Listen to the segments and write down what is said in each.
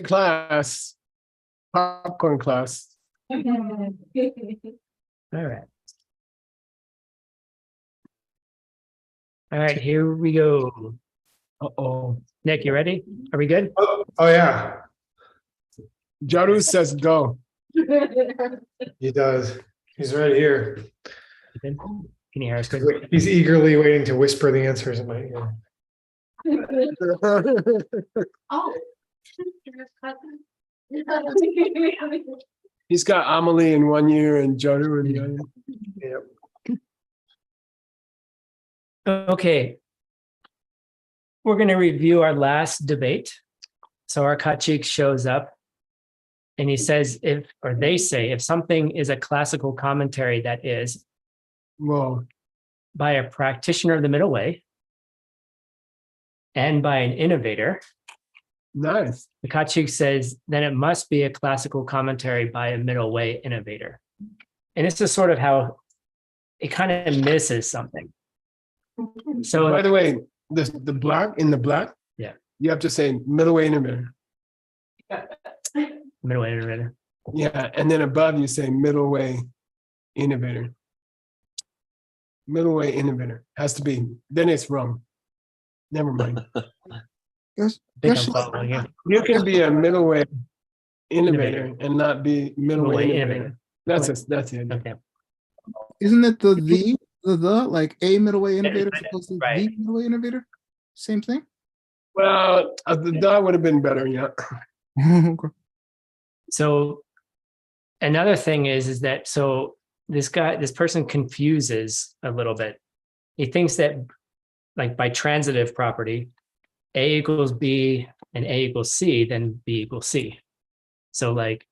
class, popcorn class. All right. All right, here we go. Uh-oh. Nick, you ready? Are we good? Oh yeah, Jaru says go. he does. He's right here. Can you hear us good? He's eagerly waiting to whisper the answers in my ear. Oh. He's got Amelie in one ear and Jaru in the other. Yep. Okay. We're going to review our last debate. So our Kachik shows up and he says, they say, if something is a classical commentary that is Whoa. by a practitioner of the middle way and by an innovator, Nice. the Kachik says, then it must be a classical commentary by a middle way innovator. And this is sort of how it kind of misses something. So, By the way, the black in the black, yeah, you have to say middle way innovator. middle way innovator. Yeah, and then above you say middle way innovator. Middle way innovator has to be. Then it's wrong. Never mind. Yes. I think Yes. I'm following you. You can be a middle way innovator and not be middle way innovator. That's it. Okay. Isn't it the like a middle way innovator Right. supposed to be Right. the middle way innovator? Same thing. Well, that would have been better. Yeah. Okay. So another thing is that so this person confuses a little bit. He thinks that like by transitive property, A equals B and A equals C, then B equals C. So like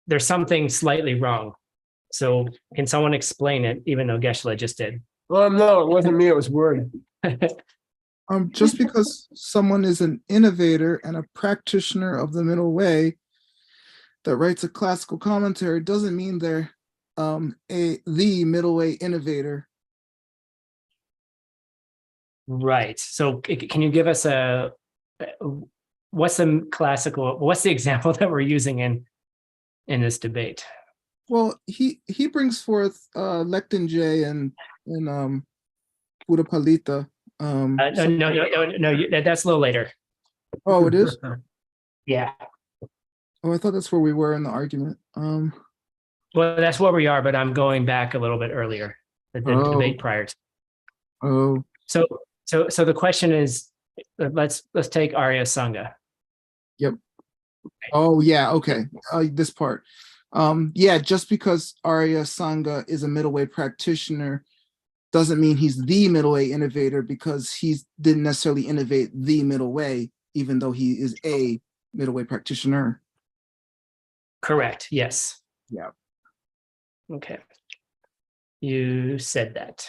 there's something slightly wrong. So can someone explain it, even though Geshe-la just did? Well, no, it wasn't me. It was Word. Just because someone is an innovator and a practitioner of the middle way that writes a classical commentary doesn't mean they're the middle way innovator. Right. So can you give us what's the example that we're using in this debate? Well, he brings forth Lectin J and Buddha Palita. No, that's a little later. Oh, it is? Yeah. Oh, I thought that's where we were in the argument. Well, that's where we are, but I'm going back a little bit earlier, the debate prior to. Oh. So the question is, let's take Arya Sangha. Yep. Oh yeah, okay. This part. Yeah, just because Arya Sangha is a middle way practitioner doesn't mean he's the middle way innovator, because he didn't necessarily innovate the middle way, even though he is a middle way practitioner. Correct. Yes. Yeah. Okay. You said that.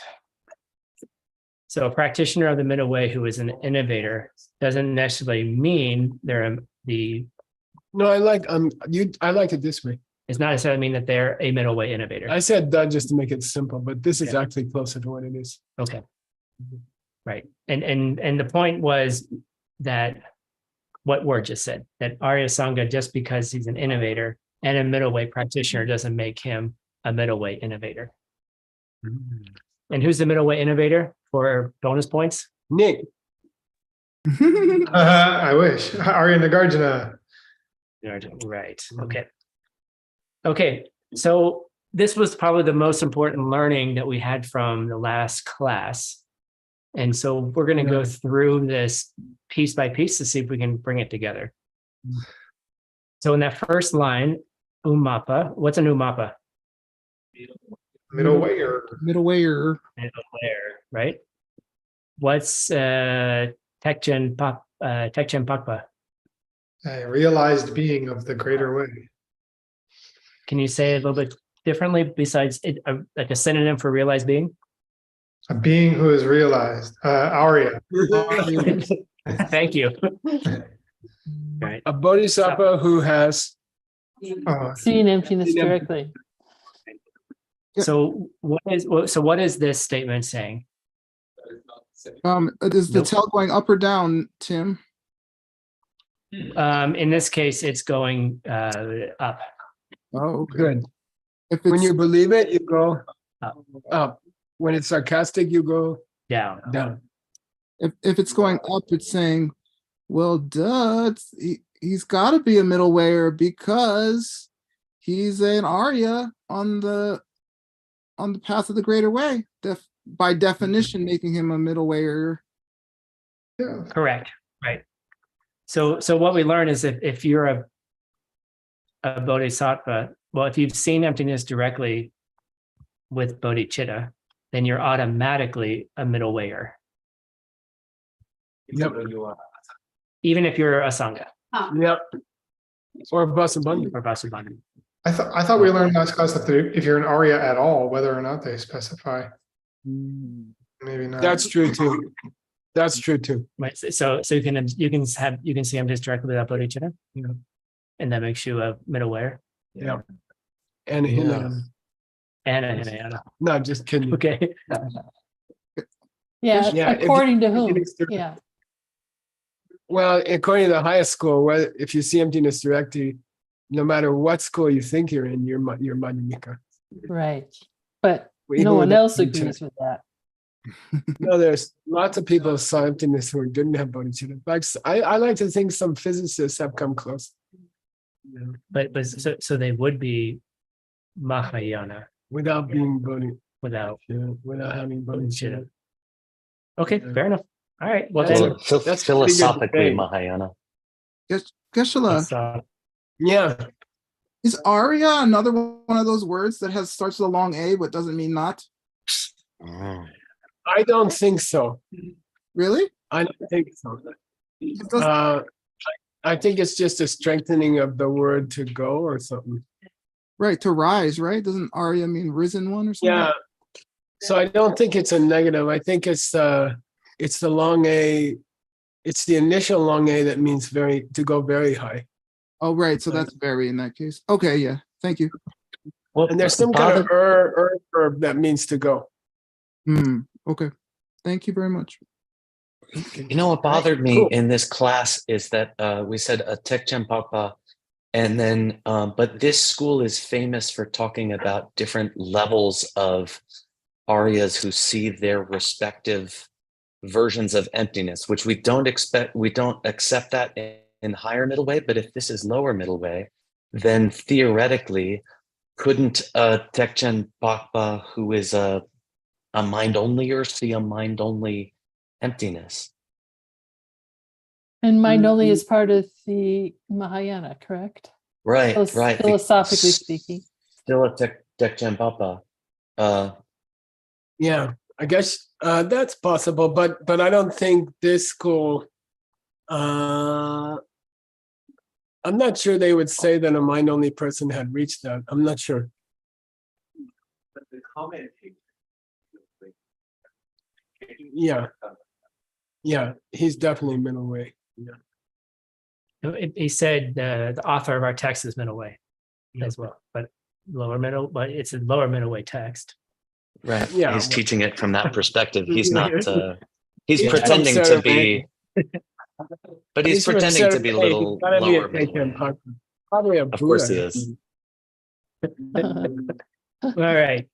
So a practitioner of the middle way who is an innovator doesn't necessarily mean they're No, I like it this way. It's not necessarily mean that they're a middle way innovator. I said that just to make it simple, but this is actually closer to what it is. Okay. Right. And the point was that what Ward just said, that Arya Sangha, just because he's an innovator and a middle way practitioner, doesn't make him a middle way innovator. And who's the middle way innovator for bonus points? Nick. I wish. Arya Nagarjuna. Right. Okay. Okay. So this was probably the most important learning that we had from the last class. And so we're going to go through this piece by piece to see if we can bring it together. So in that first line, umapa, what's an umapa? Middle wayer. Middle wayer. Middle layer, right? What's tekchen pakpa? A realized being of the greater way. Can you say it a little bit differently besides like a synonym for realized being? A being who is realized. Arya. Thank you. Right. A bodhisattva who has Seeing emptiness directly. So what is this statement saying? Is the tail going up or down, Tim? In this case, it's going up. Oh, okay. Good. If When it's, you believe it, you go Up. up. When it's sarcastic, you go Down. down. if it's going up, it's saying, well, duh, he's got to be a middle wayer because he's an Arya on the path of the greater way. By definition, making him a middle wayer. Yeah. Correct. Right. So what we learn is if you're a bodhisattva, well, if you've seen emptiness directly with bodhicitta, then you're automatically a middle wayer, Yep. even if you're a sangha Yep. Or Vasubandhu. or vasubandhu. I thought we learned last class that if you're an Arya at all, whether or not they specify, maybe not. That's true too. That's true too. Right. So you can see emptiness directly without bodhicitta, and that makes you a middle wayer Yeah. And a Hinayana. and a hinayana. No, just kidding. Okay. Yeah, Yeah, if according to you- whom? if you- Yeah, Well, according to the highest school, if you see emptiness directly, no matter what school you think you're in, you're Madhyamika. right. But Even no one with else bodhicitta. agrees with that. No, there's lots of people who saw emptiness who didn't have bodhicitta. Like I like to think some physicists have come close. Yeah. But so they would be Mahayana Without being bodhi, without. without having bodhicitta. Okay, fair enough. All right. Well, That's then a- that's pretty good philosophically debate. Mahayana. Geshe-la, let's, Yeah, is Arya another one of those words that starts with a long A but doesn't mean not? Mm. I don't think so. Really? I don't think so. It doesn't- I think it's just a strengthening of the word to go or something. Right, to rise, right? Doesn't Arya mean risen one or something? Yeah. So I don't think it's a negative. I think it's the long A. It's the initial long A that means to go very high. Oh, right. So that's very in that case. Okay, yeah. Thank you. well, And there's some kind of verb that means to go. Okay. Thank you very much. You know what bothered me Cool. in this class is that we said a Tekchen Papa, and then but this school is famous for talking about different levels of Aryas who see their respective versions of emptiness, which we don't accept that in higher middle way. But if this is lower middle way, then theoretically, couldn't a Tekchen Papa who is a mind onlyer see a mind only emptiness? And mind only is part of the Mahayana, correct? Right, right. Philosophically speaking. Still a Tekchen Papa. Yeah, I guess that's possible, but I don't think this school. I'm not sure they would say that a mind-only person had reached that. I'm not sure. Yeah, he's definitely middle way. Yeah. he said the author of our text is middle way as well, but it's a lower middle way text. Right. Yeah. He's teaching it from that perspective. He's not he's He's pretending from to be but he's from pretending to be a Sarah, little he's gotta be a lower middle Tekchen way. Papa. Probably a Of course he Buddha. is. All right,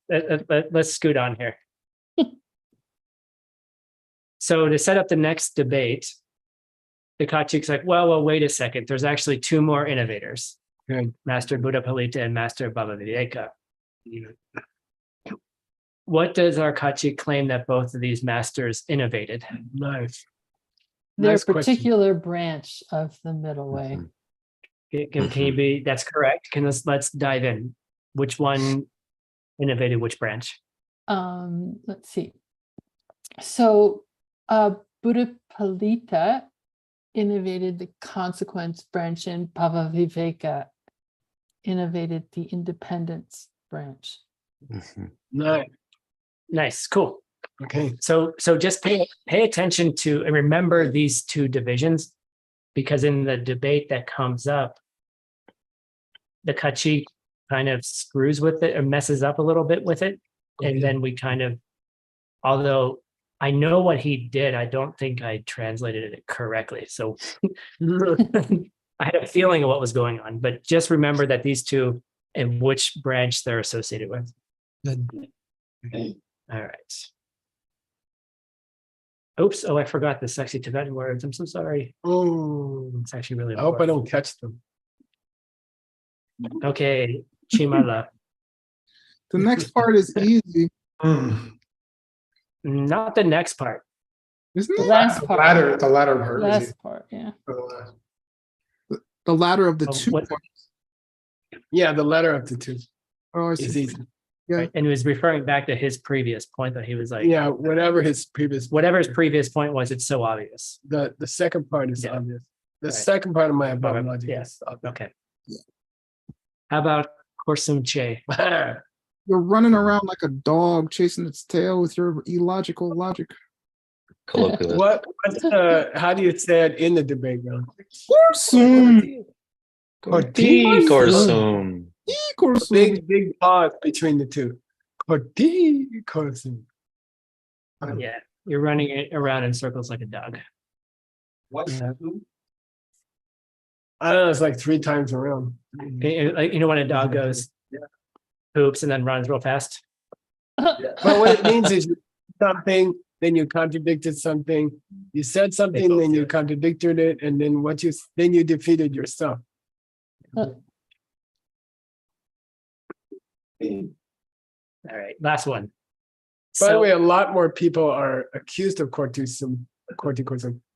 let's scoot on here. So to set up the next debate, the Kachik's like, well, wait a second. There's actually two more innovators, Good. Master Buddha Palita and Master Baba Viveka. What does our Kachik claim that both of these masters innovated? Nice. Their Nice question. particular branch of the middle way. Can you be? That's correct. Let's dive in. Which one innovated which branch? Let's see. So Buddha Palita innovated the consequence branch, and Baba Viveka innovated the independence branch. Nice. Nice, cool. Okay. So just pay attention to and remember these two divisions, because in the debate that comes up, the Kachik kind of screws with it or messes up a little bit with it. And then we kind of, although I know what he did, I don't think I translated it correctly. So I had a feeling of what was going on, but just remember that these two and which branch they're associated with. All right. Oops, oh, I forgot the sexy Tibetan words. I'm so sorry. Oh, It's actually really I hope I important. don't catch them. Okay, Chimala. The next part is easy, Not the next part. isn't The it? last The part. latter part. is Last part, yeah. easy. The latter of the Oh, two. what- Yeah, the letter of the two Oh, I is see. easy. Yeah. Right, and he was referring back to his previous point that he was like, Yeah, whatever his previous, whatever his previous point was, it's so obvious. the second part is Yeah. obvious. The Right. second part of my above Okay, logic yeah. is obvious. Okay. How about Korsumche? You're running around like a dog chasing its tail with your illogical logic. Colloquially. How do you say it in the debate ground? Korsum. Corti. Korsum. Big, big pause between the two. Corti. Korsum. Yeah, you're running it around in circles like a dog. What? I don't know, it's like 3 times around. Like, you know, when a dog goes, poops and then runs real fast. But what it means is you said something, then you contradicted something. You said something, both then do you it. contradicted it, and then then you defeated yourself. All right, last one. By the So- way, a lot more people are accused of corticism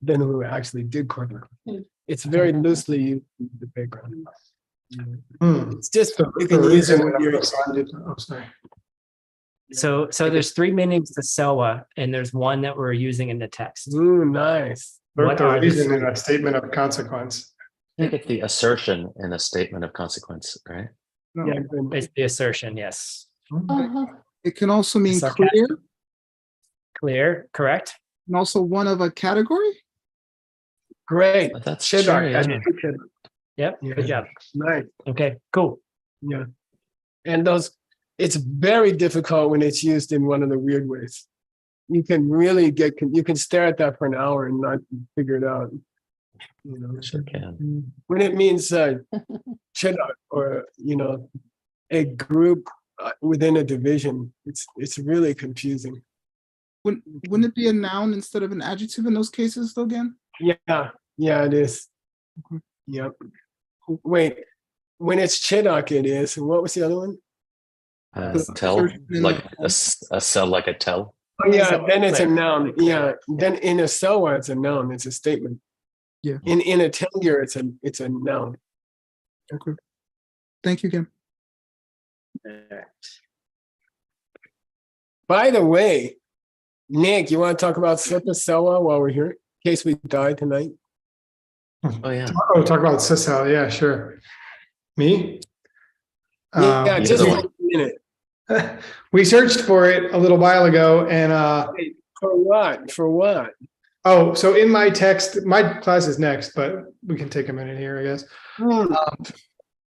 than who actually did corticism. It's very loosely used in the background. It's just you can use it when you're. Oh, sorry. So there's 3 meanings to Selwa, and there's one that we're using in the text. Ooh, nice. What The are the reason in three? a statement of consequence. I think it's the assertion in a statement of consequence, right? No. Yeah, good. It's the assertion, yes. Uh-huh. It can also mean Sarcastic. clear Clear, correct? and also one of a category. Great. But that's Shidduch, true, I yeah. did Shidduch. Yep, Yeah. good job. Nice. Okay, cool. Yeah. And it's very difficult when it's used in one of the weird ways. You can really you can stare at that for an hour and not figure it out. You know, Sure can. when it means Shidduch or, a group within a division, it's really confusing. Wouldn't it be a noun instead of an adjective in those cases, though? Again, Yeah, it is. Yep. Wait, when it's Chidduch, it is. And what was the other one? Tell, assertion in like a- a cell, like a tell. Oh, yeah, then it's a Right. noun. Yeah, then in a Selwa, it's a noun. It's a statement. Yeah. In a tenure, it's a noun. okay. Thank you, Kim. By the way, Nick, you want to talk about Slippa Selwa while we're here, in case we die tonight? Oh, yeah. Oh, talk about Sisal. Yeah, sure. Me? Yeah, you're just the for one. a minute. We searched for it a little while ago and Wait, for what? For what? oh, so in my text, my class is next, but we can take a minute here, I guess.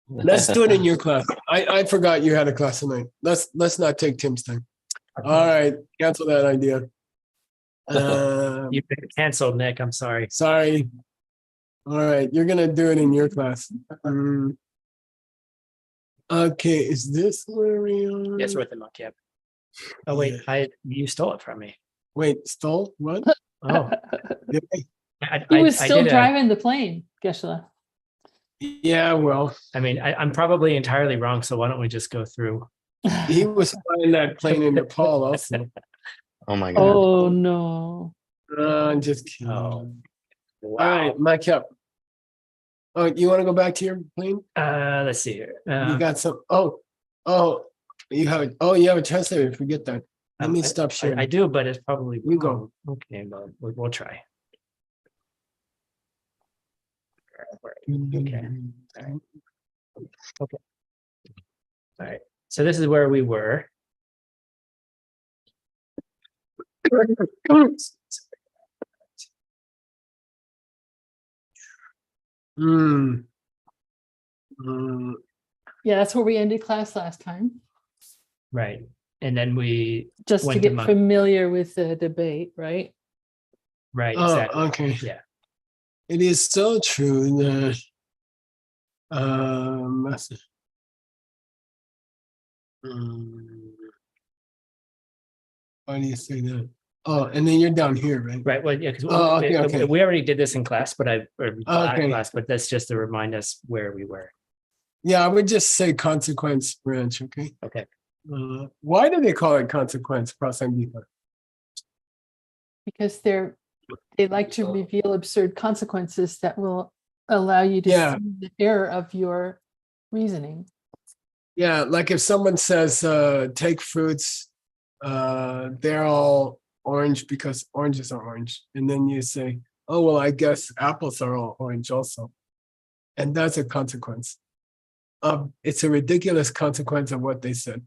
Let's do it in your class. I forgot you had a class tonight. Let's not take Tim's time. All right, cancel that idea. You've been canceled, Nick. I'm sorry. Sorry. All right, you're gonna do it in your class. Okay, is this where we are? Yes, with the mock, yep. Oh, wait, you stole it from me. Wait, stole? What? Oh. Did I? He was still did a- driving the plane, Geshe-la. Yeah, well, I mean, I'm probably entirely wrong, so why don't we just go through? he was flying that plane in Nepal also. Oh, my God. Oh, no. I'm just kidding. Oh. All right, Mike up. Oh, you want to go back to your plane? Let's see here. You got some. You have a translator. Forget that. Let me stop sharing. I do, but it's probably. You go. Okay, well, we'll try. Okay. Okay. All right. So this is where we were. Hmm. Yeah, that's where we ended class last time, Right. And then we, just to Went to get monk. familiar with the debate, right? right, Oh, exactly. okay. Yeah. It is so true that Master. Why do you say that? Oh, and then you're down here, right? Right, well, yeah, because Oh, okay, okay. we already did this in class, but Okay. class, but that's just to remind us where we were. Yeah, I would just say consequence branch, okay? Okay. Why do they call it consequence, prasangika? Because they like to reveal absurd consequences that will allow you to Yeah. see the error of your reasoning. Yeah, like if someone says, take fruits, they're all orange because oranges are orange. And then you say, oh, well, I guess apples are all orange also. And that's a consequence. It's a ridiculous consequence of what they said.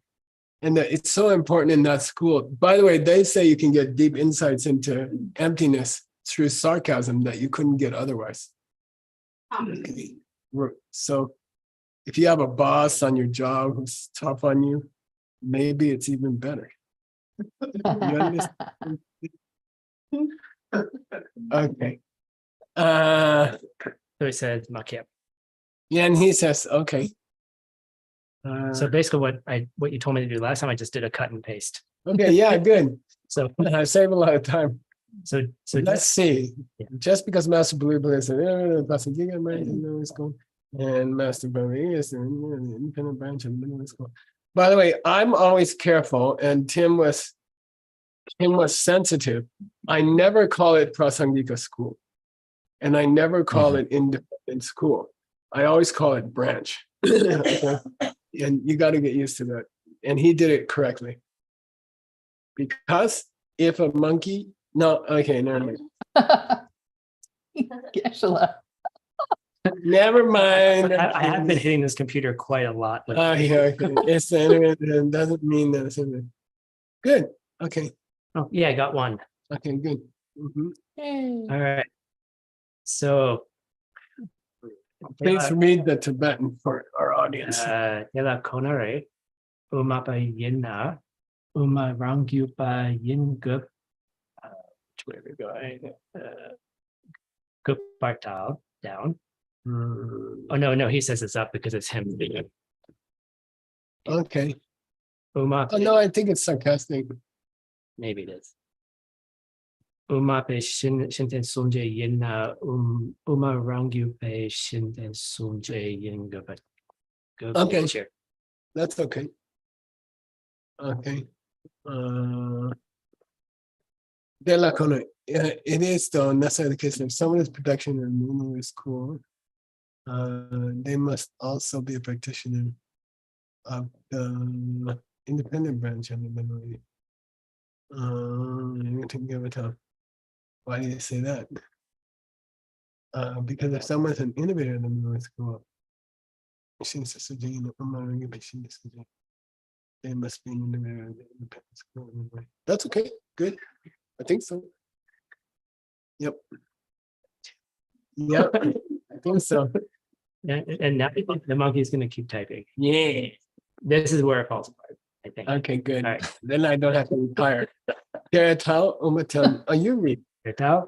And it's so important in that school. By the way, they say you can get deep insights into emptiness through sarcasm that you couldn't get otherwise. Okay. So if you have a boss on your job who's tough on you, maybe it's even better. You understand? Okay. So he said, "Makep." Yeah, and he says, okay. So basically what you told me to do last time, I just did a cut and paste. Okay, yeah, good. So, I save a lot of time. so Let's see. Yeah. Just because Master Blue said, and Master Blue is an independent branch of the middle school. By the way, I'm always careful, and Tim was sensitive. I never call it Prasangika school, and I never call it independent school. I always call it branch. Okay? And you got to get used to that. And he did it correctly. Because if a monkey, no, okay, never mind. Geshe-la. Never mind. I have been hitting this computer quite a lot. With Yeah, okay. It's the internet, and doesn't mean that it's internet. Good. Okay. oh, yeah, I got one. Okay, good. Mhm. Yay. All right. So Please read the Tibetan for our audience. Yala konare umapa yena umarangyupa yingup where we're going gupartal down. Oh no, he says it's up because it's him. Okay. Umap, Oh, no, I think it's sarcastic. maybe it is. Umape shinten sunje yena umarangyupe shinten sunje yingup. Okay. Sure. That's okay. Okay. De la Cone. It is though necessarily the case if someone is protection and normal is cool, they must also be a practitioner of the independent branch of the memory. Why do you say that? Because if someone's an innovator in the memory school, they must be an innovator in the independent school. That's okay. Good. I think so. Yep. Yep. I think so. And now the monkey's going to keep typing. Yeah. This is where it falls apart, I think. Okay, good. All right. Then I don't have to retire. Keratao umatel. Oh, you read. Tao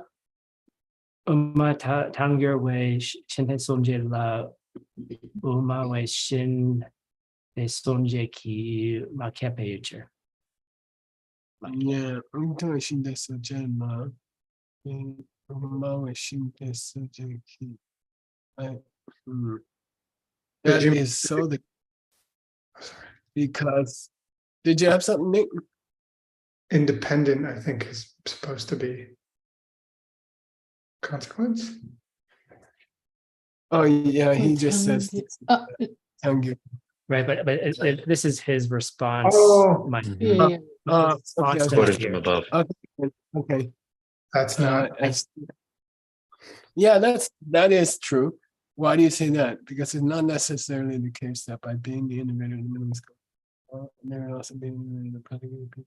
Uma tang your way shin sonje la Uma way shin de sonje ki ma kepe Yeah. Unto shinde sojema. Umawe shinde sojeki. That you- is so the because did you have something, Nick? Independent, I think, is supposed to be consequence. Oh yeah, he just says Tangi. Right, but this is his response. Oh. My Yeah. response to Quoted it from here. above. Okay. That's not. Yeah, that is true. Why do you say that? Because it's not necessarily the case that by being the innovator in the middle school, there are also being in the practical people.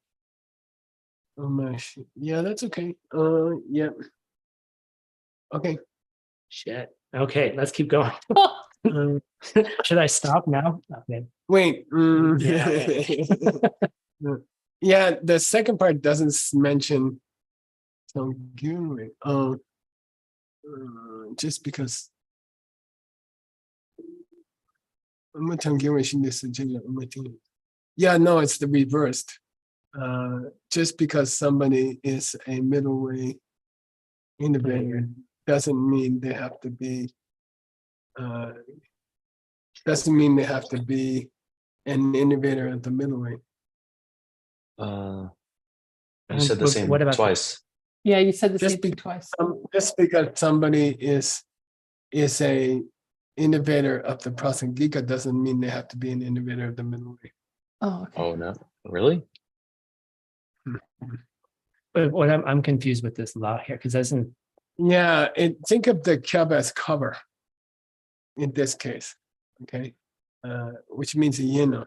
Oh my shit. Yeah, that's okay. Yeah. Okay. Shit. Okay, let's keep going. Should I stop now? Okay. Wait. Yeah. Yeah, the second part doesn't mention just because Yeah, no, it's the reversed. Just because somebody is a middle way innovator doesn't mean they have to be. Doesn't mean they have to be an innovator at the middle way. You said the same What about twice. Yeah, you said the Just same thing be- twice. Just because somebody is a innovator of the prasangika doesn't mean they have to be an innovator of the middle way. Oh, okay. Oh no, really? But what I'm confused with this law here, because doesn't, Yeah, and think of the kyab as cover in this case, okay? Which means a yino.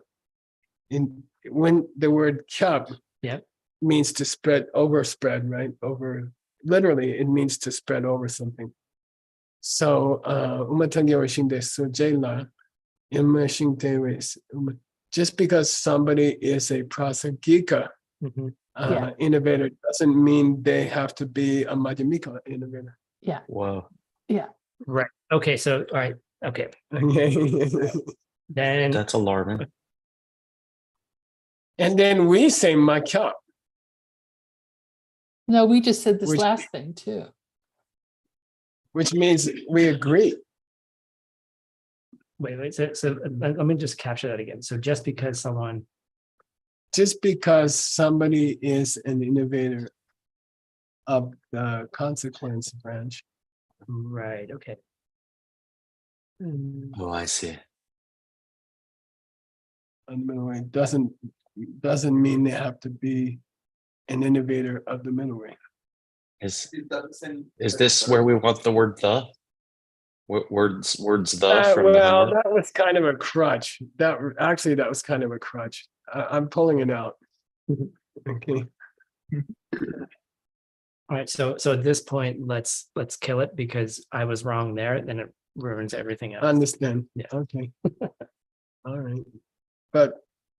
When the word kyab Yep. means to spread, overspread, right? Over, literally, it means to spread over something. So, just because somebody is a prasangika Mhm. Yeah. innovator doesn't mean they have to be a madhyamika innovator. Yeah, Whoa. yeah. Right. Okay. So, all right. Okay. Then, That's alarming. And then we say makya, No, we just said this Which- last thing too. which means we agree. wait. So let me just capture that again. So just because someone, Just because somebody is an innovator of the consequence branch, right. Okay. Oh, I see. on the middle way, doesn't mean they have to be an innovator of the middle way. Is this where we want the word the? Words the from the Well, Hammer? that was kind of a crutch. That was kind of a crutch. I'm pulling it out. Okay. All right. So at this point, let's kill it because I was wrong there. Then it ruins everything else. Understand. Yeah. Okay. All right. But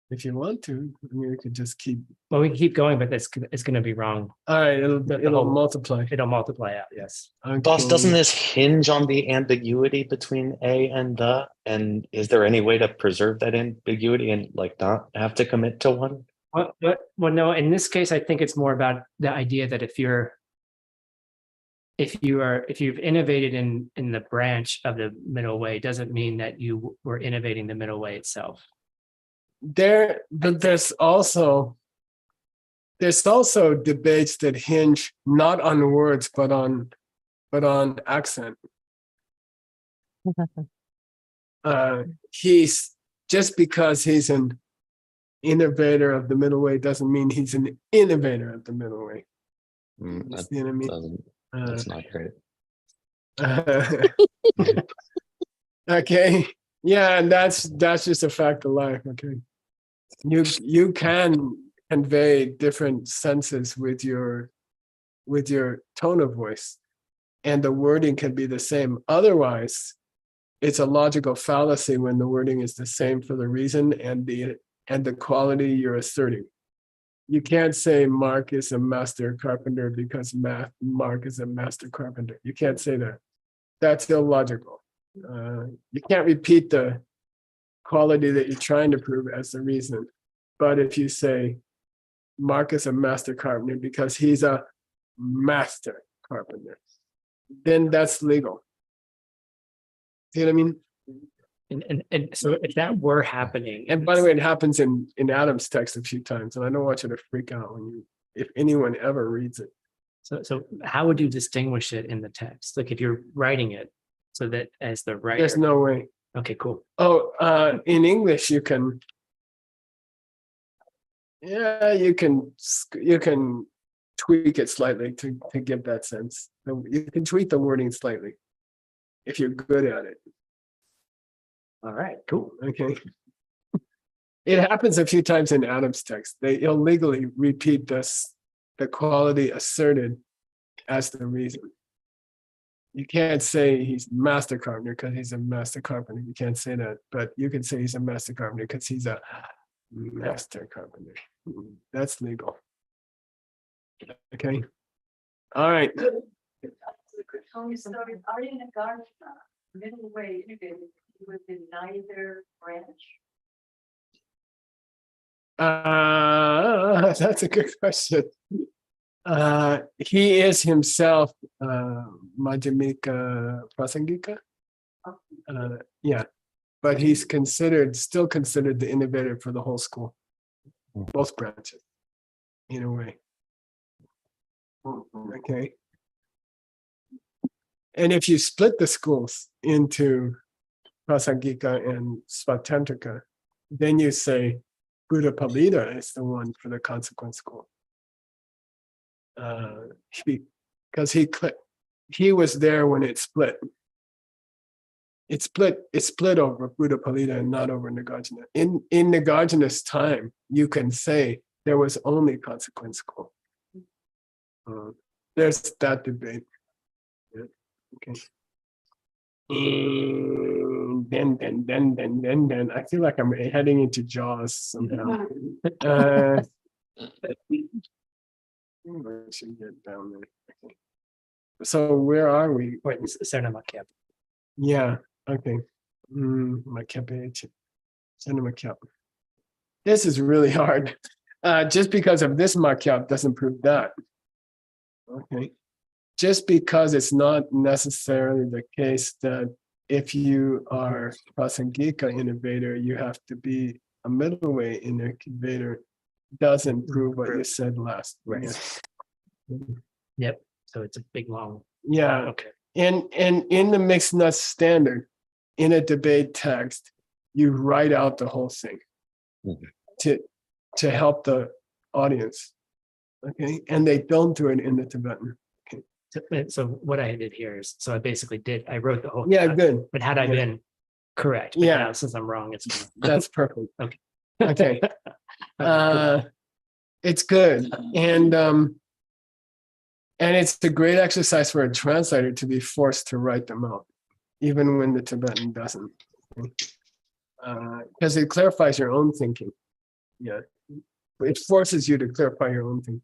if you want to, I mean, we could just keep. Well, we can keep going, but it's going to be wrong. All right. It'll whole- multiply. It'll multiply out. Yes. Boss, doesn't Okay. this hinge on the ambiguity between a and the? And is there any way to preserve that ambiguity and like not have to commit to one? Well, no. In this case, I think it's more about the idea that if you've innovated in the branch of the middle way, doesn't mean that you were innovating the middle way itself. But there's also debates that hinge not on words but on accent. He's just because he's an innovator of the middle way doesn't mean he's an innovator of the middle way. You That see what I mean? doesn't, that's not great. Okay. Yeah, and that's just a fact of life. Okay. You can convey different senses with your tone of voice, and the wording can be the same. Otherwise, it's a logical fallacy when the wording is the same for the reason and the quality you're asserting. You can't say Mark is a master carpenter because Mark is a master carpenter. You can't say that. That's illogical. You can't repeat the quality that you're trying to prove as the reason. But if you say Mark is a master carpenter because he's a master carpenter, then that's legal. See what I mean? And so if that were happening, And by the way, it happens in Adam's text a few times, and I don't want you to freak out if anyone ever reads it. so how would you distinguish it in the text? Like if you're writing it so that as the writer, There's no way. okay, cool. Oh, in English, you can. Yeah, you can tweak it slightly to give that sense. You can tweak the wording slightly if you're good at it. All right, cool. Okay. It happens a few times in Adam's text. They illegally repeat the quality asserted as the reason. You can't say he's master carpenter because he's a master carpenter. You can't say that, but you can say he's a master carpenter because he's a master carpenter. That's legal. Okay. All right. middle way innovated, he was in neither branch. That's a good question. He is himself Madhyamika Prasangika. Yeah, but he's still considered the innovator for the whole school, both branches, in a way. Okay. And if you split the schools into Prasangika and Svatantrika, then you say Buddha Palita is the one for the consequent school. Because he was there when it split. It split over Buddha Palita and not over Nagarjuna. In Nagarjuna's time, you can say there was only consequent school. There's that debate. Yeah. Okay. Then. I feel like I'm heading into Jaws somehow. I should get down there. Okay. So where are we? Wait, Sarna Makyab. Yeah. Okay. Makyab. This is really hard. Just because of this Makyab doesn't prove that. Okay. Just because it's not necessarily the case that if you are Prasangika innovator, you have to be a middleway innovator, doesn't prove what you said last. Right. Yep. So it's a big long. Yeah. Okay. And in the mixed nuts standard, in a debate text, you write out the whole thing to help the audience. Okay. And they don't do it in the Tibetan. So what I did here is, so I basically I wrote the whole. Yeah, good. But had I Yeah. been correct, but Yeah. now since I'm wrong, it's. That's perfect. Okay. Okay. It's good. And it's a great exercise for a translator to be forced to write them out, even when the Tibetan doesn't. Because it clarifies your own thinking. Yeah. It forces you to clarify your own thinking.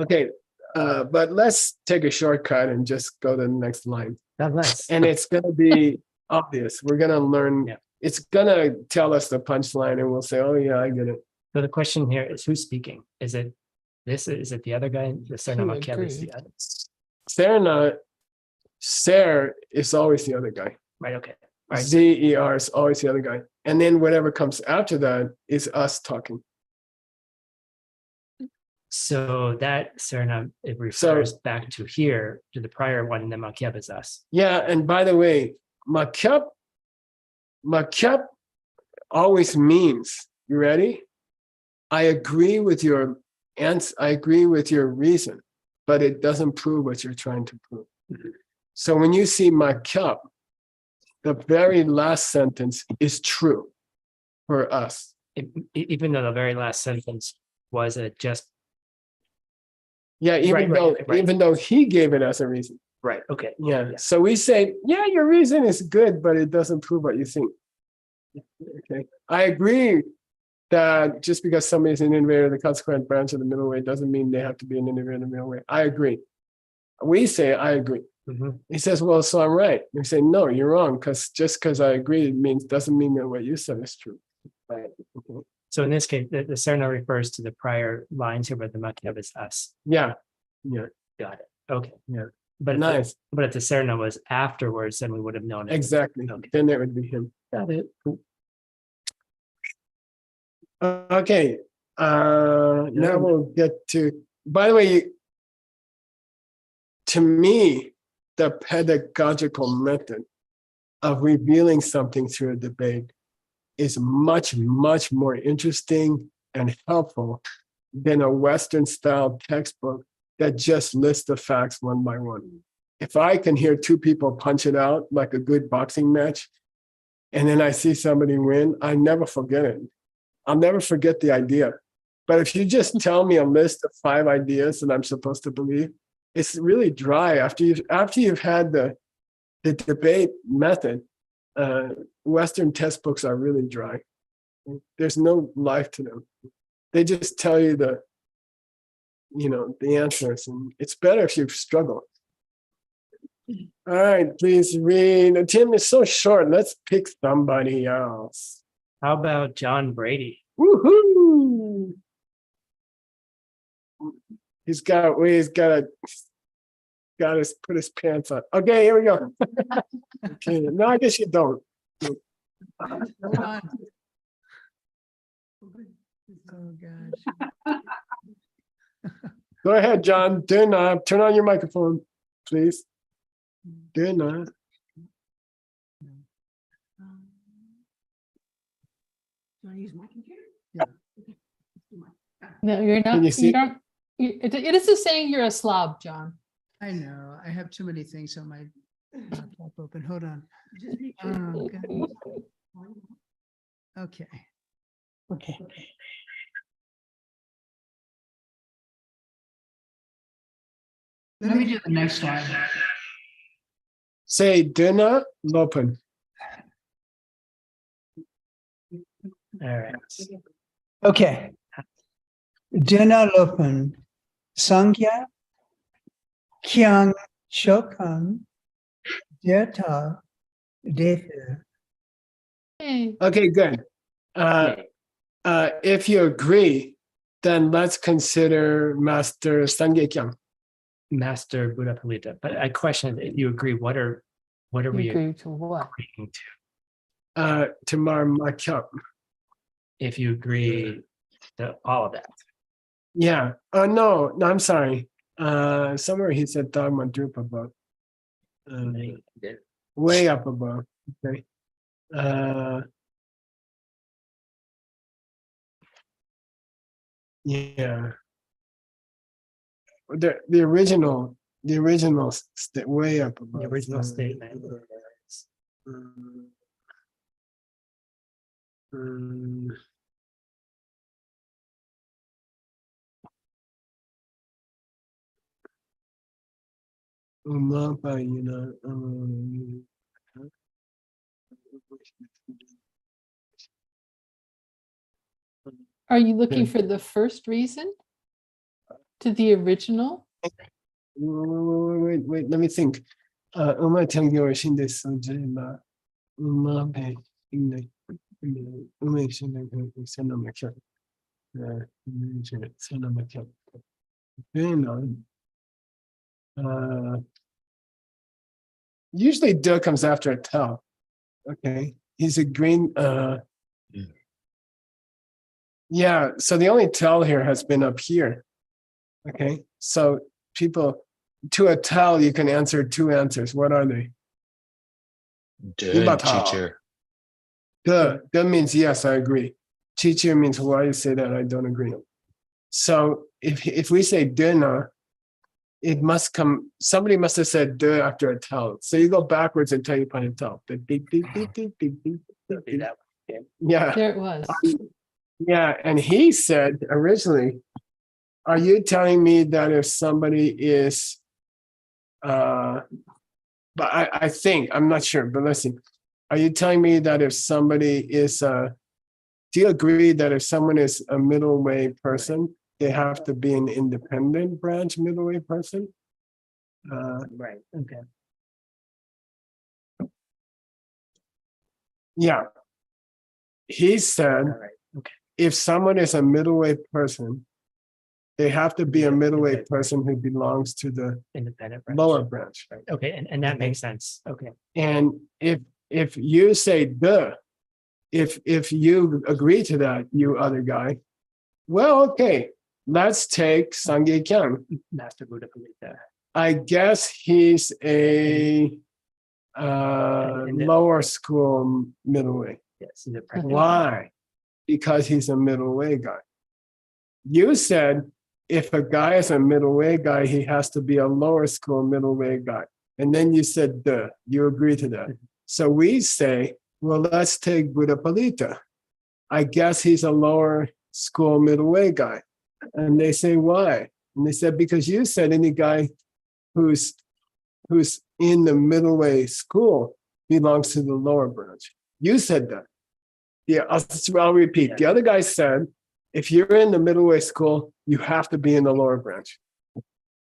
Okay. But let's take a shortcut and just go to the next line. God bless. And it's going to be obvious. We're going to learn. Yeah. It's going to tell us the punchline and we'll say, oh, yeah, I get it. So the question here is, who's speaking? Is it this? Is it the other guy? The Sarna Makyab is the other. Ser is always the other guy. Right. Okay. Right. ZER is always the other guy. And then whatever comes after that is us talking. So that Sarna, it refers back to here, to the prior one, and then Makyab is us. Yeah, and by the way, Makyab always means, you ready? I agree with your answer, I agree with your reason, but it doesn't prove what you're trying to prove. So when you see Makyab, the very last sentence is true for us. Even though the very last sentence was just. Yeah, even though he gave it as a reason. Right. Okay. Yeah. So we say, yeah, your reason is good, but it doesn't prove what you think. Okay. I agree that just because somebody's an innovator in the consequent branch of the middle way doesn't mean they have to be an innovator in the middle way. I agree. We say, I agree. Mm-hmm. He says, well, so I'm right. We say, no, you're wrong, because just because I agree doesn't mean that what you said is true. Right. Okay. So in this case, the Sarna refers to the prior lines here, but the Makyab is us. Yeah. Yeah. Got it. Okay. Yeah. But Nice. But if the Sarna was afterwards, then we would have known it. Exactly. Okay. Then it would be him. Got it. Okay. Now we'll get to, by the way, to me, the pedagogical method of revealing something through a debate is much, much more interesting and helpful than a Western style textbook that just lists the facts one by one. If I can hear two people punch it out like a good boxing match, and then I see somebody win, I never forget it. I'll never forget the idea. But if you just tell me a list of 5 ideas that I'm supposed to believe, it's really dry. After you've had the debate method, Western textbooks are really dry. There's no life to them. They just tell you the answers, and it's better if you struggle. All right, please read. Tim is so short. Let's pick somebody else. How about John Brady? Woohoo! He's got to put his pants on. Okay, here we go. Okay, no, I guess you don't. Hold on. Oh, gosh. Go ahead, John. Turn on your microphone, please. Do not. Do I use my computer? No, you're Can not, you see? you don't, it is just saying you're a slob, John. I know, I have too many things on my laptop open. Hold on. Oh, goodness. Okay. Okay. Let me do the next one. Say Dina Lopen. All right. Okay. Dina Lopen, Sangya, Kyang Shokan, Jeta, Defu. Hey, Okay, good. If you agree, then let's consider Master Sangye-kyang. Master Buddha Palita. But I question if you agree, what are you we agree to what? agreeing to? To Marmakyang. If you agree to all of that. Yeah. No, I'm sorry. Somewhere he said Dharma Drupa above. Way up above. Okay. Yeah. The original way up above. The original statement. Are you looking Okay. for the first reason? To the original? Wait, let me think. Uma Tangyur Shinde Sojima. Uma Be Inne. Uma Shinde Sanamakya. Sanamakya. Usually duh comes after a tell. Okay. He's a green yeah, so the only tell here has been up here. Okay, so people to a tell you can answer two answers. What are they? Good teacher. Duh means yes, I agree. Teacher means why you say that I don't agree. So if we say duna, it must come, somebody must have said duh after a tell. So you go backwards until you find a tell. Yeah. There it was. Yeah, and he said originally, are you telling me that if somebody is but I think, I'm not sure, but let's see. Are you telling me that if somebody is do you agree that if someone is a middle way person, they have to be an independent branch middle way person? Right. Okay. Yeah. He said, All right. Okay. if someone is a middleweight person, they have to be a middleweight person who belongs to the Independent branch. lower branch. Right. Okay, and that makes sense. Okay. And if you say duh, if you agree to that, you other guy, well, okay, let's take Sangye Kyang. Master Buddha Palita. I guess he's a lower school middleweight. Yes. He's a practitioner. Why? Because he's a middleweight guy. You said if a guy is a middleweight guy, he has to be a lower school middleweight guy. And then you said, duh, you agree to that. So we say, well, let's take Buddha Palita. I guess he's a lower school middleweight guy. And they say, why? And they said, because you said any guy who's in the middleweight school belongs to the lower branch. You said that. Yeah, I'll repeat. The other guy said, if you're in the middleweight school, you have to be in the lower branch.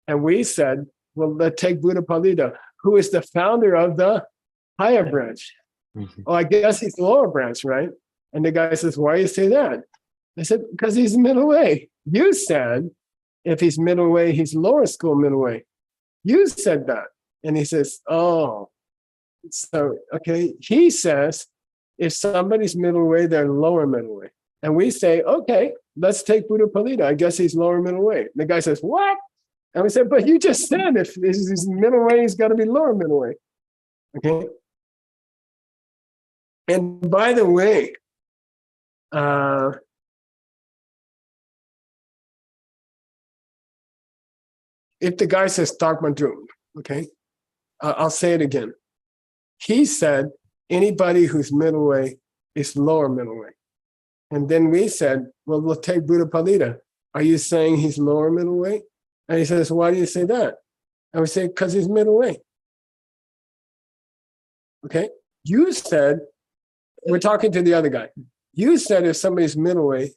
And we said, well, let's take Buddha Palita, who is the founder of the higher branch. Mhm. Oh, I guess he's the lower branch, right? And the guy says, why do you say that? I said, because he's middle way. You said, if he's middle way, he's lower school middle way. You said that. And he says, oh, so, okay. He says, if somebody's middle way, they're lower middle way. And we say, okay, let's take Buddha Palita. I guess he's lower middle way. The guy says, what? And we said, but you just said if he's middle way, he's got to be lower middle way. Okay. And by the way, if the guy says Dogma Drum, okay, I'll say it again. He said anybody who's middle way is lower middle way. And then we said, well, we'll take Buddha Palita. Are you saying he's lower middle way? And he says, why do you say that? And we say, because he's middle way. Okay. You said, we're talking to the other guy. You said if somebody's middle way,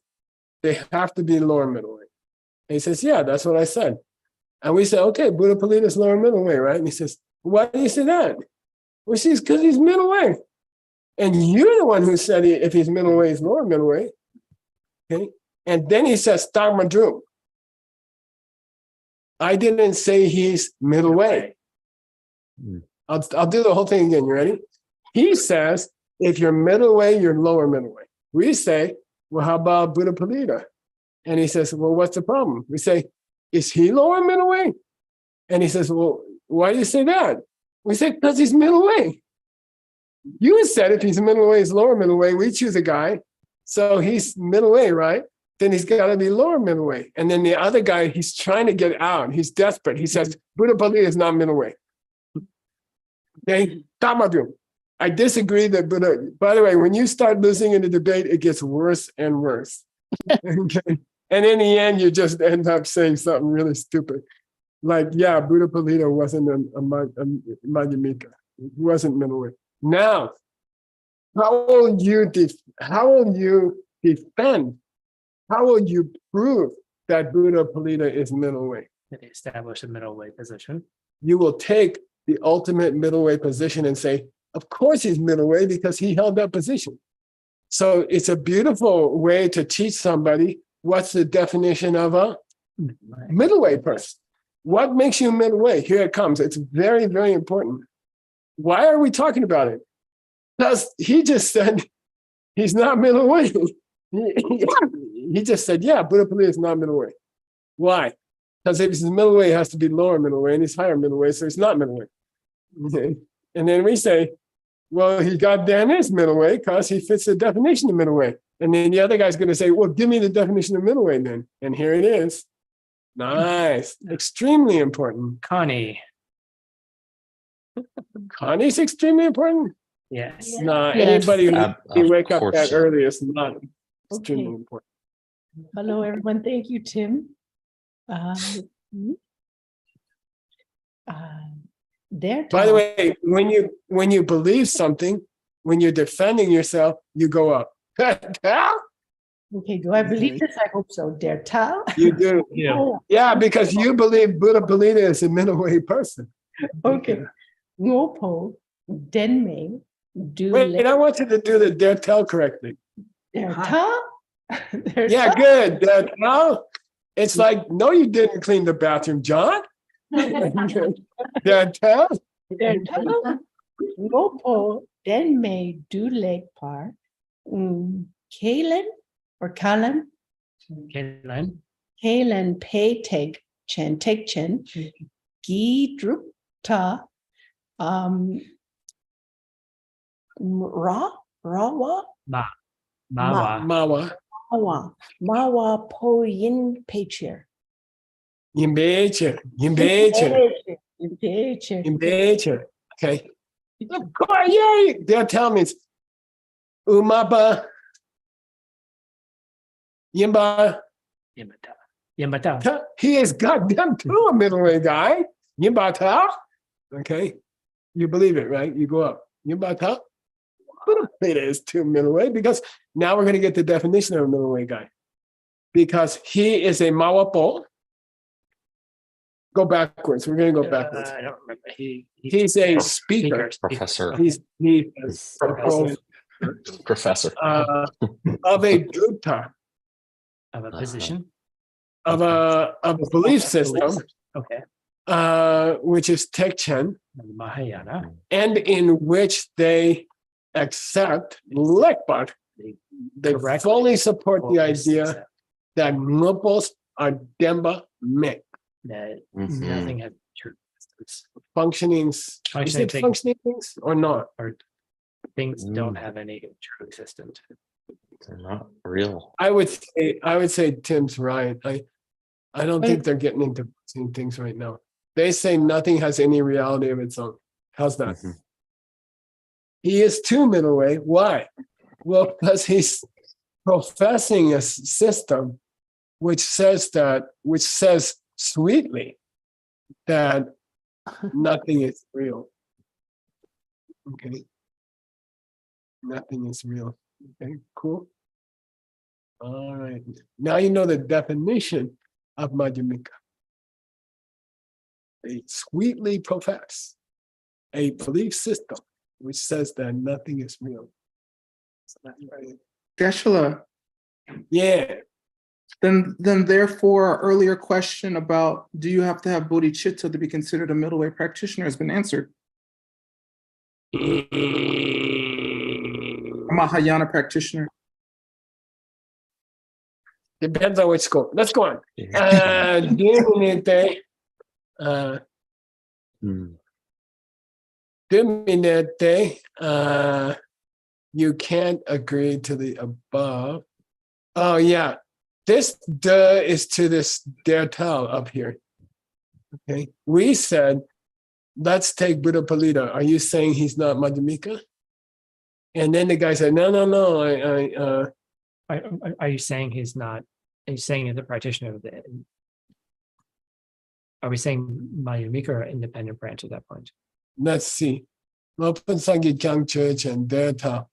they have to be lower middle way. And he says, yeah, that's what I said. And we said, okay, Buddha Palita is lower middle way, right? And he says, why do you say that? We say, because he's middle way. And you're the one who said if he's middle way, he's lower middle way. Okay. And then he says, Dharma Drum. I didn't say he's middle way. I'll do the whole thing again. You ready? He says, if you're middle way, you're lower middle way. We say, well, how about Buddha Palita? And he says, well, what's the problem? We say, is he lower middle way? And he says, well, why do you say that? We say, because he's middle way. You said if he's middle way, he's lower middle way. We choose a guy. So he's middle way, right? Then he's got to be lower middle way. And then the other guy, he's trying to get out. He's desperate. He says, Buddha Palita is not middle way. Okay, Tamadum. I disagree that Buddha, by the way, when you start losing in the debate, it gets worse and worse. Okay. And in the end, you just end up saying something really stupid. Like, yeah, Buddha Palita wasn't a Madhyamika. He wasn't middle way. Now, how will you defend? How will you prove that Buddha Palita is middle way? They establish a middle way position. You will take the ultimate middle way position and say, of course he's middle way because he held that position. So it's a beautiful way to teach somebody what's the definition of a middle way person. What makes you middle way? Here it comes. It's very, very important. Why are we talking about it? Because he just said he's not middle way. He just said, yeah, Buddha Palita is not middle way. Why? Because if he's middle way, he has to be lower middle way, and he's higher middle way, so he's not middle way. Okay. And then we say, well, he goddamn is middle way because he fits the definition of middle way. And then the other guy's going to say, well, give me the definition of middle way then. And here it is. Nice. Extremely important. Connie. Connie's extremely important. Yes. No, Yes. anybody who Of wake up course that so. early is not extremely Okay. important. Hello, everyone. Thank you, Tim. There. By the way, when you believe something, when you're defending yourself, you go up. Okay, do I believe this? I hope so. Der Tal. You do. Yeah. Yeah, because you believe Buddha Palita is a middle way person. Okay. Ngopo, Denmei, Du Wait, I want you to do the der tell correctly. Der Tal. Der Yeah, Tal. good. Der tell. It's like, no, you didn't clean the bathroom, John. Der tell. Der Tal. Ngopo, Denmei, Du Lekpar, Kalen or Kalan, Caitlin. Kalen Pei Teg Chen Teg Chen, Gi Drup Ta, Rawa, Mawa. Mawa. Mawa Po Yin Peicher. Yimbeche. Okay. Of course, yeah. Der tell means Umaba. Yimba. Yamata. Yamata. He is goddamn too a middle way guy. Yimbata. Okay. You believe it, right? You go up. Yimbata. Buddha Palita is too middle way because now we're going to get the definition of a middle way guy. Because he is a Mawapo. go backwards. We're gonna go backwards. I don't remember. He's a speaker. Professor, He's a Professor. professor. of a drupa, Of a position. of a belief system, Okay. which is Tekchen, Mahayana. and in which they accept Lekbar. They Correct. fully support the Always idea accept that Nupos are Demba Mek, that Mhm. nothing has true existence. functioning. Is Functioning it thing. functioning things or not? Or things don't Mm. have any true existence. They're not real. I would say Tim's right. I don't Wait. think they're getting into seeing things right now. They say nothing has any reality of its own. How's that? Mhm. He is too middleweight. Why? Well, because he's professing a system which says sweetly that nothing is real. Okay. Nothing is real. Okay, cool. All right. Now you know the definition of Madhyamika. They sweetly profess a belief system which says that nothing is real. So that's right. Geshe-la, Yeah. then therefore, our earlier question about do you have to have bodhicitta to be considered a middleweight practitioner has been answered. A Mahayana practitioner. Depends on which school. Let's go on. Yeah. Dominate, Hmm. dominate, you can't agree to the above. Oh yeah, this duh is to this dertal up here. Okay, we said, let's take Buddha Palita. Are you saying he's not Madhyamika? And then the guy said, no. Are you saying he's not? Are you saying he's a practitioner of the? Are we saying Madhyamika or independent branch at that point? Let's see. Open Sangye Church and dertal.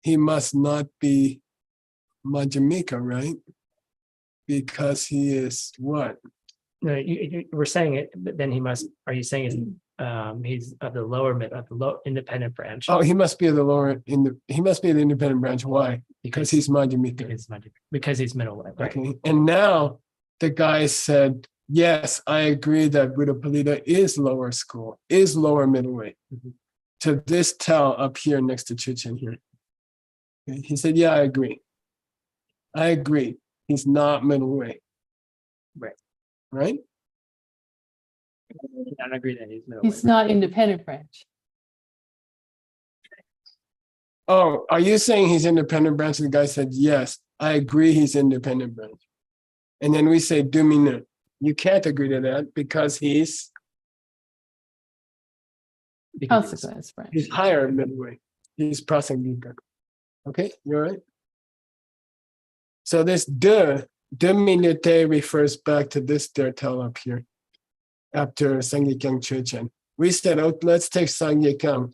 He must not be Madhyamika, right? Because he is what? No, we're saying it, but then he must. Are you saying he's of the lower mid of the low independent branch? Oh, he must be the lower he must be the independent branch. Why? Because he's Madhyamika. Because he's middleweight, right? Okay. And now the guy said, yes, I agree that Buddha Palita is lower school, is lower middleweight. Mhm. To this tell up here next to Chichen here. Okay. He said, yeah, I agree. I agree. He's not middleweight. Right. Right? I don't agree that he's middleweight. He's not independent branch. Oh, are you saying he's independent branch? And the guy said, yes, I agree he's independent branch. And then we say, dominant. You can't agree to that because he's Consequence branch. he's higher middleweight. He's prasangika. Okay, you're right. So this dominate refers back to this dertal up here after Sangyekyang Churchen. We said, oh, let's take Sangyekyang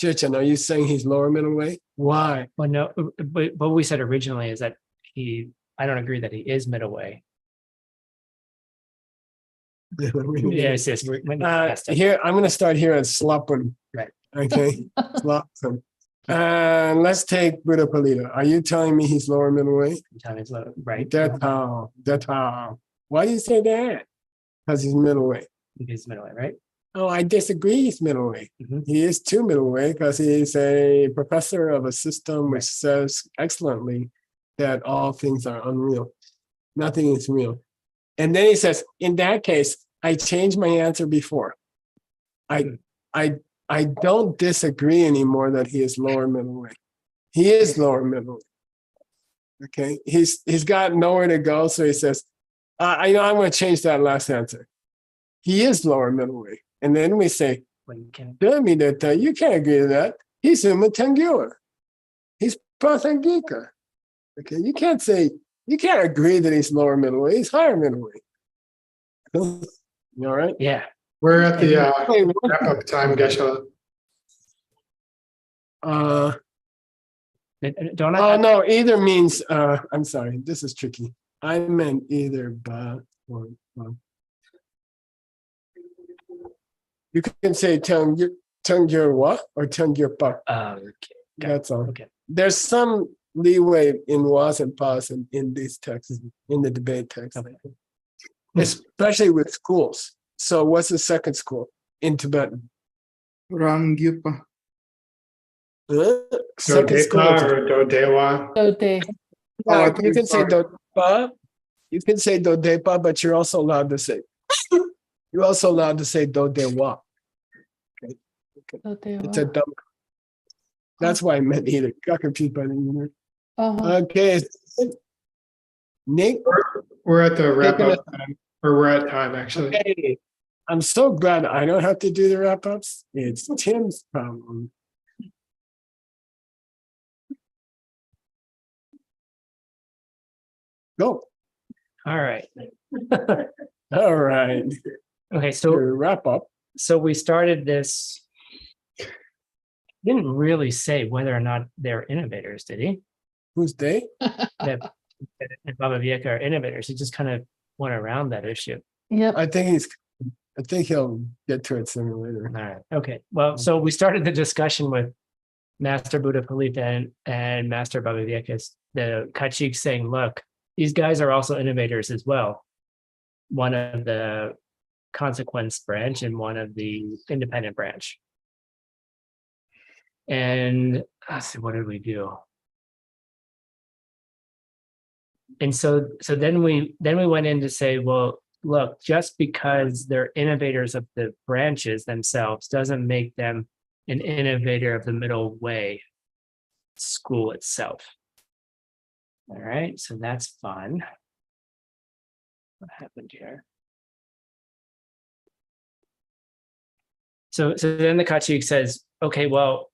Churchen. Are you saying he's lower middleweight? Why? Well, no, but what we said originally is that I don't agree that he is middleweight. Yes, yes. Here, I'm going to start here at Slapun. Right. Okay, Slapun. Let's take Buddha Palita. Are you telling me he's lower middleweight? Right. That's how. Why do you say that? Because he's middleweight. He's middleweight, right? Oh, I disagree. He's middleweight. Mhm. He is too middleweight because he's a professor of a system which says excellently that all things are unreal. Nothing is real. And then he says, in that case, I changed my answer before. I don't disagree anymore that he is lower middleweight. He is lower middleweight. Okay, he's got nowhere to go, so he says, I'm going to change that last answer. He is lower middleweight, and then we say, When can tell me that you can't agree to that. He's Umatangula. He's Prasangika. Okay, you can't agree that he's lower middleweight. He's higher middleweight. You all right? yeah. We're at the Wait, what? wrap up time, Geshe-la. Don't Oh I? no, either means I'm sorry, this is tricky. I meant either but or You can say Tengyewa or Tengyerpa. Okay. That's all. Okay. There's some leeway in was and pas in these texts, in the debate text, Okay. especially with schools. So what's the second school in Tibetan? Rangyupa. Second school. Dodepa or Dodewa. So they, Oh, I Yeah, thought you you can say were Dodepa. You can say Dodepa, but you're also allowed to say. You're also allowed to say Dodewa. so they It's a were. dumb. That's why I meant either. Got confused by the unit. Uh-huh. Okay. Nick. We're at the wrap Taking up time, or we're at time actually. Okay. I'm so glad I don't have to do the wrap ups. It's Tim's problem. Go. All right. All right. Okay, So so wrap up. we started this. Didn't really say whether or not they're innovators, did he? Who's they? That Baba Vieja are innovators. He just kind of went around that issue. Yep. I think he'll get to it sooner or later. All right. Okay. Well, so we started the discussion with Master Buddha Palita and Master Baba Vieja, the Kachik saying, look, these guys are also innovators as well. One of the consequence branch and one of the independent branch. And let's see, what did we do? And so then we went in to say, well, look, just because they're innovators of the branches themselves doesn't make them an innovator of the middle way school itself. All right, so that's fun. What happened here? So then the Kachik says, okay, well,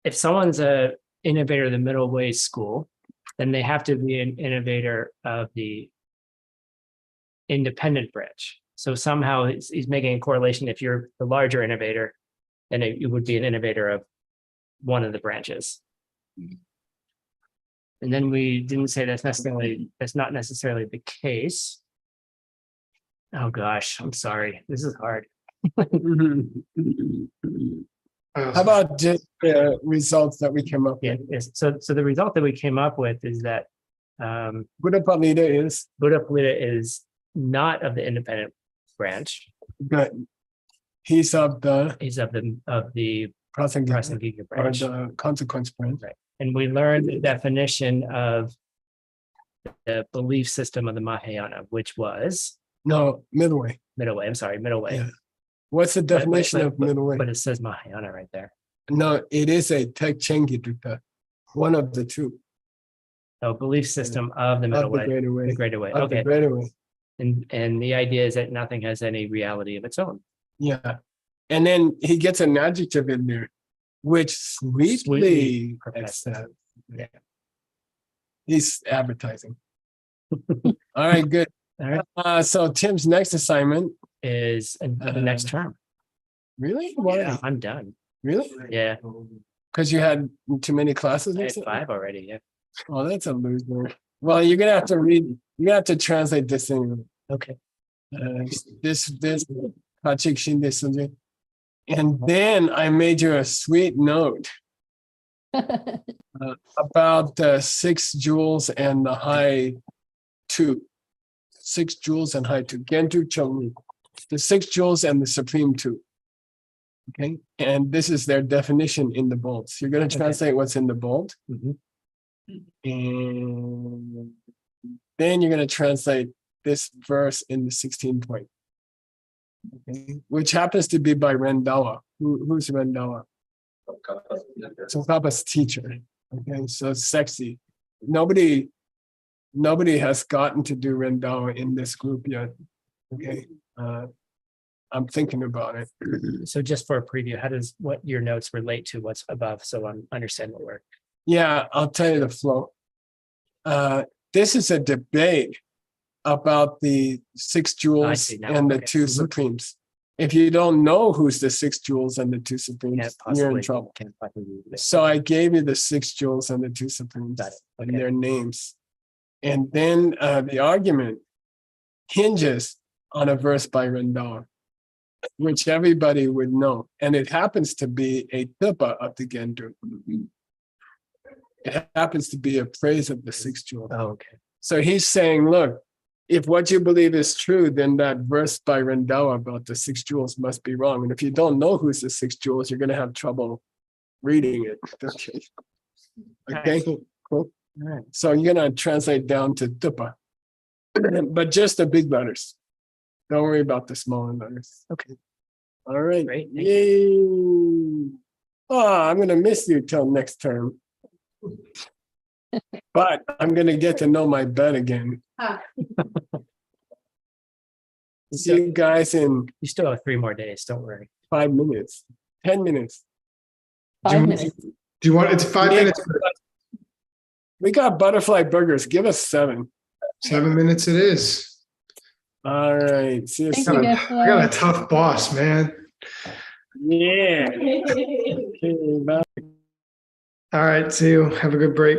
if someone's a innovator of the middle way school, then they have to be an innovator of the independent branch. So somehow he's making a correlation. If you're the larger innovator, then it would be an innovator of one of the branches. And then we didn't say that's not necessarily the case. Oh gosh, I'm sorry. This is hard. How about just the results that we came up Yeah. with? Yes. So the result that we came up with is that Buddha Palita is Buddha Palita is not of the independent branch. good. He's of the He's of the Prasangika Prasangika or branch. the consequence branch. Right. And we learned the definition of the belief system of the Mahayana, which was No, middle way. middle way. I'm sorry, middle way. Yeah. What's the definition of middle way? But it says Mahayana right there. No, it is a Tekchengituta, one of the two. So belief system of the Of middle the way, greater way. the greater way. Of the Okay. greater way. And the idea is that nothing has any reality of its own. Yeah. And then he gets an adjective in there, which Sweetly sweetly professes. accepts. Yeah. He's advertising. All right, good. All right. So Tim's next assignment. Is the next term. Really? Why? Yeah, I'm done. Really? Yeah. Because you had too many classes? I or had something? 5 already. Yeah. Oh, that's a loser. Well, you're gonna have to read. You're gonna have to translate this thing. Okay. This Kachik Shinde Sunje. And then I made you a sweet note about the 6 jewels and the high 2. 6 jewels and high 2. Gentu Chongli. The 6 jewels and the supreme 2. Okay. And this is their definition in the bolds. You're going to Okay. translate what's in the bold. Mhm. And then you're going to translate this verse in the 16 point. Okay. Which happens to be by Rendawa. Who's Rendawa? Tsongkhapa's teacher. Okay, so it's sexy. Nobody has gotten to do Rendawa in this group yet. Okay, I'm thinking about it. So just for a preview, how does what your notes relate to what's above? So I'm understand what we're. Yeah, I'll tell you the flow. This is a debate about the 6 jewels see now. and the Okay. 2 Mhm. supremes. If you don't know who's the 6 jewels and the 2 supremes, Can't you're in possibly trouble. can't possibly do this. So I gave you the 6 jewels and the 2 supremes Got it. and Okay. their names. And then the argument hinges on a verse by Rendawa. which everybody would know. And it happens to be a tupa of the Gendru. It happens to be a praise of the six jewels. Oh, okay. So he's saying, look, if what you believe is true, then that verse by Rendawa about the six jewels must be wrong. And if you don't know who's the six jewels, you're going to have trouble reading it. Okay. Okay. Cool. All right. So you're going to translate down to tupa, but just the big letters. Don't worry about the smaller letters. Okay. All right. Great. Thank you. Yay. Oh, I'm going to miss you till next term. But I'm going to get to know my bed again. See you guys in You still have 3 more days. Don't worry. 5 minutes, 10 minutes. 5 minutes. Do you want, it's 5 minutes, We got butterfly burgers. Give us 7. 7 minutes it is. All right. See you Thank soon. you, I got a Gaston. tough boss, man. Yeah. Okay, bye. All right, see you. Have a good break.